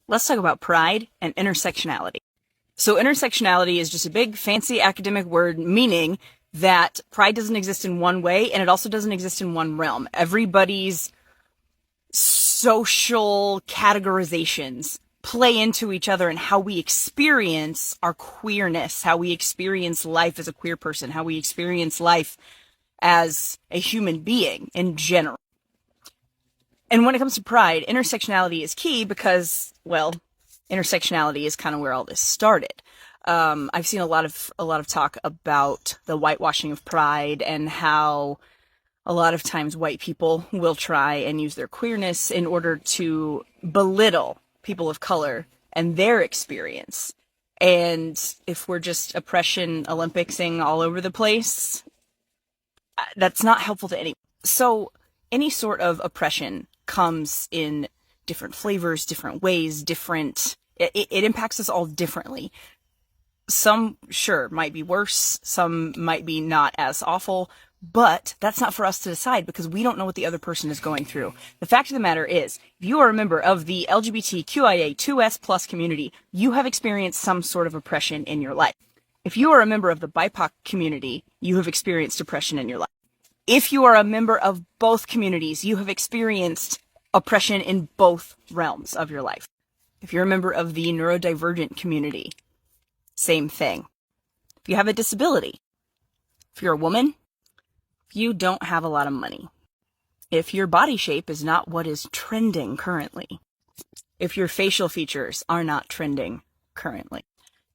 Let's talk about pride and intersectionality. So intersectionality is just a big fancy academic word meaning that pride doesn't exist in one way and it also doesn't exist in one realm. Everybody's social categorizations play into each other and how we experience our queerness, how we experience life as a queer person, how we experience life as a human being in general. And when it comes to pride, intersectionality is key because, well, intersectionality is kind of where all this started. I've seen a lot of talk about the whitewashing of pride and how a lot of times white people will try and use their queerness in order to belittle people of color and their experience. And if we're just oppression Olympicsing all over the place, that's not helpful to anyone. So any sort of oppression comes in different flavors, different ways, it impacts us all differently. Some, sure, might be worse, some might be not as awful, but that's not for us to decide because we don't know what the other person is going through. The fact of the matter is, if you are a member of the LGBTQIA2S+ community, you have experienced some sort of oppression in your life. If you are a member of the BIPOC community, you have experienced oppression in your life. If you are a member of both communities, you have experienced oppression in both realms of your life. If you're a member of the neurodivergent community, same thing. If you have a disability, if you're a woman, if you don't have a lot of money, if your body shape is not what is trending currently, if your facial features are not trending currently.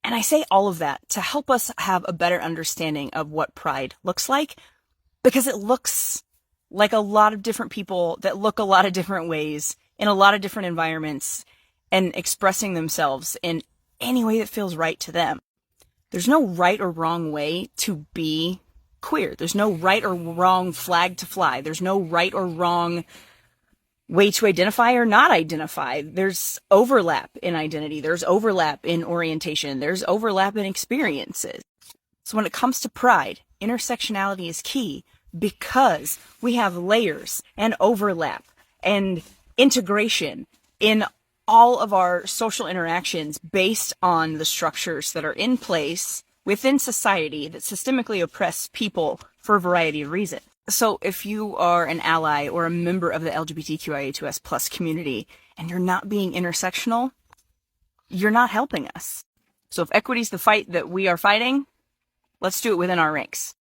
And I say all of that to help us have a better understanding of what pride looks like, because it looks like a lot of different people that look a lot of different ways in a lot of different environments and expressing themselves in any way that feels right to them. There's no right or wrong way to be queer. There's no right or wrong flag to fly. There's no right or wrong way to identify or not identify. There's overlap in identity. There's overlap in orientation. There's overlap in experiences. So when it comes to pride, intersectionality is key because we have layers and overlap and integration in all of our social interactions based on the structures that are in place within society that systemically oppress people for a variety of reasons. So if you are an ally or a member of the LGBTQIA2S+ community and you're not being intersectional, you're not helping us. So if equity is the fight that we are fighting, let's do it within our ranks.